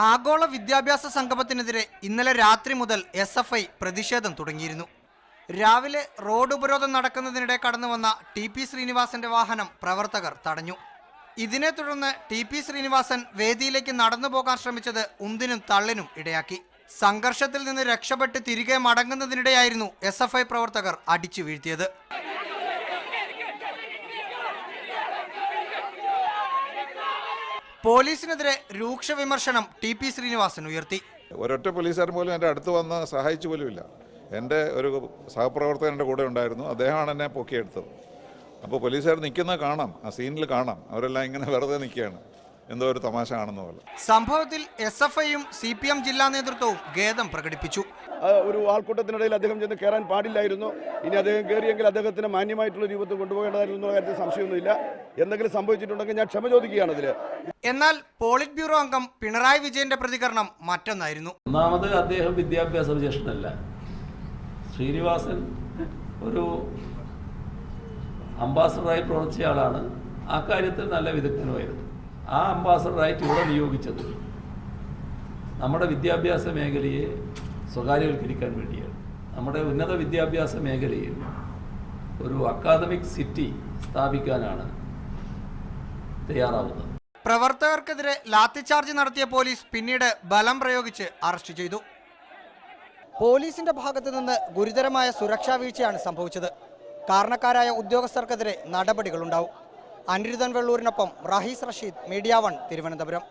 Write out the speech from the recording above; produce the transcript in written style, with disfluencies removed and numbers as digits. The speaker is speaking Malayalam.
ആഗോള വിദ്യാഭ്യാസ സംഗമത്തിനെതിരെ ഇന്നലെ രാത്രി മുതൽ SFI പ്രതിഷേധം തുടങ്ങിയിരുന്നു. രാവിലെ റോഡ് ഉപരോധം നടക്കുന്നതിനിടെ കടന്നുവന്ന TP ശ്രീനിവാസന്റെ വാഹനം പ്രവർത്തകർ തടഞ്ഞു. ഇതിനെ തുടർന്ന് TP ശ്രീനിവാസൻ വേദിയിലേക്ക് നടന്നു പോകാൻ ശ്രമിച്ചത് ഉന്തിനും തള്ളിനും ഇടയാക്കി. സംഘർഷത്തിൽ നിന്ന് രക്ഷപ്പെട്ട് തിരികെ മടങ്ങുന്നതിനിടെയായിരുന്നു SFI പ്രവർത്തകർ അടിച്ചു വീഴ്ത്തിയത്. പോലീസിനെതിരെ രൂക്ഷ വിമർശനം TP ശ്രീനിവാസൻ ഉയർത്തി. ഒരൊറ്റ പോലീസുകാരൻ പോലും എൻ്റെ അടുത്ത് വന്ന് സഹായിച്ചു പോലുമില്ല. എൻ്റെ ഒരു സഹപ്രവർത്തകൻ എൻ്റെ കൂടെ ഉണ്ടായിരുന്നു, അദ്ദേഹമാണ് എന്നെ പൊക്കിയെടുത്തത്. അപ്പോൾ പോലീസുകാർ നിൽക്കുന്നത് കാണാം, ആ സീനിൽ കാണാം, അവരെല്ലാം ഇങ്ങനെ വെറുതെ നിൽക്കുകയാണ്, എന്തോ ഒരു തമാശ കാണുന്ന പോലെ. സംഭവത്തിൽ SFIയും CPM ജില്ലാ നേതൃത്വവും ഖേദം പ്രകടിപ്പിച്ചു. ഒരു ആൾക്കൂട്ടത്തിനിടയിൽ അദ്ദേഹം ചെന്ന് കയറാൻ പാടില്ലായിരുന്നു. ഇനി അദ്ദേഹം കയറിയെങ്കിൽ അദ്ദേഹത്തിന് മാന്യമായിട്ടുള്ള രൂപത്തിൽ കൊണ്ടുപോകേണ്ടതായിരുന്നു എന്നുള്ള കാര്യത്തിൽ സംശയമൊന്നുമില്ല. എന്തെങ്കിലും സംഭവിച്ചിട്ടുണ്ടെങ്കിൽ ഞാൻ ക്ഷമ ചോദിക്കുകയാണ് അതിൽ. എന്നാൽ പോളിറ്റ് ബ്യൂറോ അംഗം പിണറായി വിജയന്റെ പ്രതികരണം മറ്റൊന്നായിരുന്നു. ഒന്നാമത് അദ്ദേഹം വിദ്യാഭ്യാസ വിശേഷനല്ല. ശ്രീനിവാസൻ ഒരു അംബാസഡറായി പ്രവർത്തിച്ച ആളാണ്. ആ കാര്യത്തിൽ നല്ല വിദഗ്ധനുമായിരുന്നു. ആ അംബാസഡറായിട്ട് ഇവിടെ നിയോഗിച്ചത് നമ്മുടെ വിദ്യാഭ്യാസ മേഖലയെ സ്വകാര്യവൽക്കരിക്കാൻ വേണ്ടിയാണ്. നമ്മുടെ ഉന്നത വിദ്യാഭ്യാസ മേഖലയിൽ ഒരു അക്കാദമിക് സിറ്റി സ്ഥാപിക്കാനാണ് തയ്യാറാവുന്നത്. പ്രവർത്തകർക്കെതിരെ ലാത്തിചാർജ് നടത്തിയ പോലീസ് പിന്നീട് ബലം പ്രയോഗിച്ച് അറസ്റ്റ് ചെയ്തു. പോലീസിന്റെ ഭാഗത്തു നിന്ന് ഗുരുതരമായ സുരക്ഷാ വീഴ്ചയാണ് സംഭവിച്ചത്. കാരണക്കാരായ ഉദ്യോഗസ്ഥർക്കെതിരെ നടപടികളുണ്ടാവും. അനിരുദ്ധൻ വെള്ളൂരിനൊപ്പം റഹീസ് റഷീദ്, മീഡിയ 1, തിരുവനന്തപുരം.